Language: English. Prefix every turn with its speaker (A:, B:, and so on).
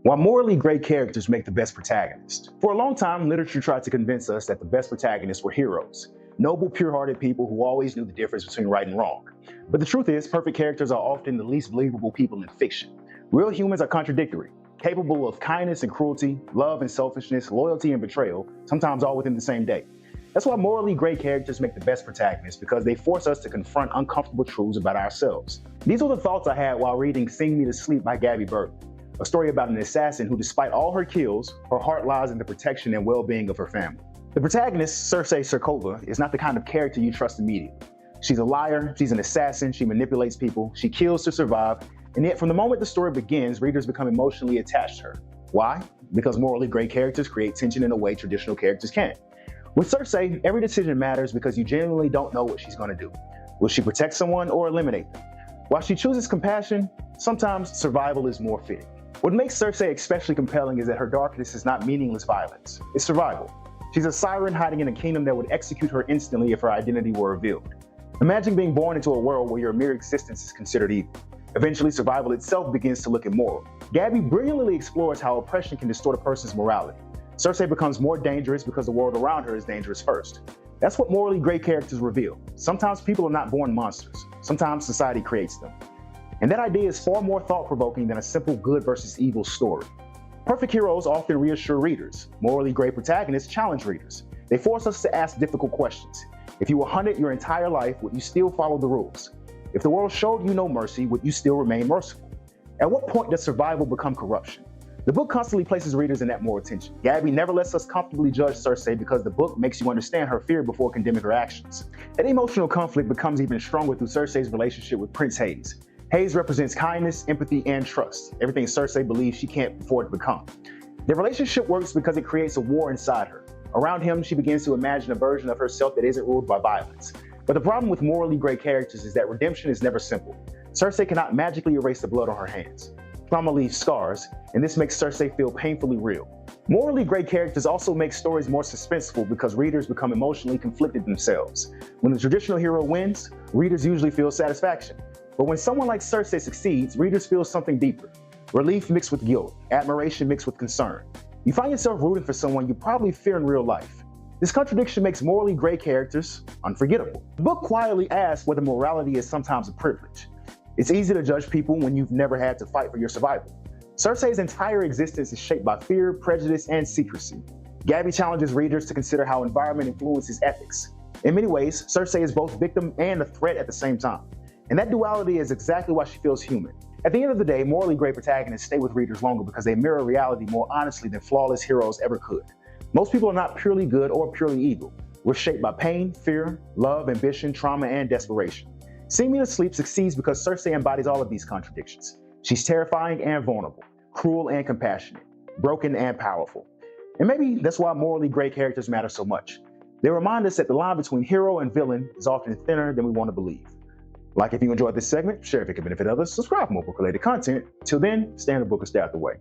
A: While morally great characters make the best protagonists. For a long time, literature tried to convince us that the best protagonists were heroes, noble, pure-hearted people who always knew the difference between right and wrong. But the truth is, perfect characters are often the least believable people in fiction. Real humans are contradictory, capable of kindness and cruelty, love and selfishness, loyalty and betrayal, sometimes all within the same day. That's why morally great characters make the best protagonists, because they force us to confront uncomfortable truths about ourselves. These are the thoughts I had while reading Sing Me to Sleep by Gabi Burton, a story about an assassin who, despite all her kills, her heart lies in the protection and well-being of her family. The protagonist, Cersei Serkova, is not the kind of character you trust immediately. She's a liar, she's an assassin, she manipulates people, she kills to survive, and yet from the moment the story begins, readers become emotionally attached to her. Why? Because morally great characters create tension in a way traditional characters can't. With Cersei, every decision matters because you genuinely don't know what she's going to do. Will she protect someone or eliminate them? While she chooses compassion, sometimes survival is more fitting. What makes Cersei especially compelling is that her darkness is not meaningless violence, it's survival. She's a siren hiding in a kingdom that would execute her instantly if her identity were revealed. Imagine being born into a world where your mere existence is considered evil. Eventually, survival itself begins to look immoral. Gabi brilliantly explores how oppression can distort a person's morality. Cersei becomes more dangerous because the world around her is dangerous first. That's what morally great characters reveal. Sometimes people are not born monsters. Sometimes society creates them. And that idea is far more thought-provoking than a simple good versus evil story. Perfect heroes often reassure readers. Morally great protagonists challenge readers. They force us to ask difficult questions. If you were hunted your entire life, would you still follow the rules? If the world showed you no mercy, would you still remain merciful? At what point does survival become corruption? The book constantly places readers in that moral tension. Gabi never lets us comfortably judge Cersei because the book makes you understand her fear before condemning her actions. That emotional conflict becomes even stronger through Cersei's relationship with Prince Hayes. Hayes represents kindness, empathy, and trust, everything Cersei believes she can't afford to become. Their relationship works because it creates a war inside her. Around him, she begins to imagine a version of herself that isn't ruled by violence. But the problem with morally great characters is that redemption is never simple. Cersei cannot magically erase the blood on her hands. Trauma leaves scars, and this makes Cersei feel painfully real. Morally great characters also make stories more suspenseful because readers become emotionally conflicted themselves. When the traditional hero wins, readers usually feel satisfaction. But when someone like Cersei succeeds, readers feel something deeper. Relief mixed with guilt, admiration mixed with concern. You find yourself rooting for someone you probably fear in real life. This contradiction makes morally great characters unforgettable. The book quietly asks whether morality is sometimes a privilege. It's easy to judge people when you've never had to fight for your survival. Cersei's entire existence is shaped by fear, prejudice, and secrecy. Gabi challenges readers to consider how environment influences ethics. In many ways, Cersei is both victim and a threat at the same time. And that duality is exactly why she feels human. At the end of the day, morally great protagonists stay with readers longer because they mirror reality more honestly than flawless heroes ever could. Most people are not purely good or purely evil. We're shaped by pain, fear, love, ambition, trauma, and desperation. Sing Me to Sleep succeeds because Cersei embodies all of these contradictions. She's terrifying and vulnerable, cruel and compassionate, broken and powerful. And maybe that's why morally great characters matter so much. They remind us that the line between hero and villain is often thinner than we want to believe. Like if you enjoyed this segment, share if it could benefit others, subscribe for more book-related content. Till then, stay in the book and stay out the way.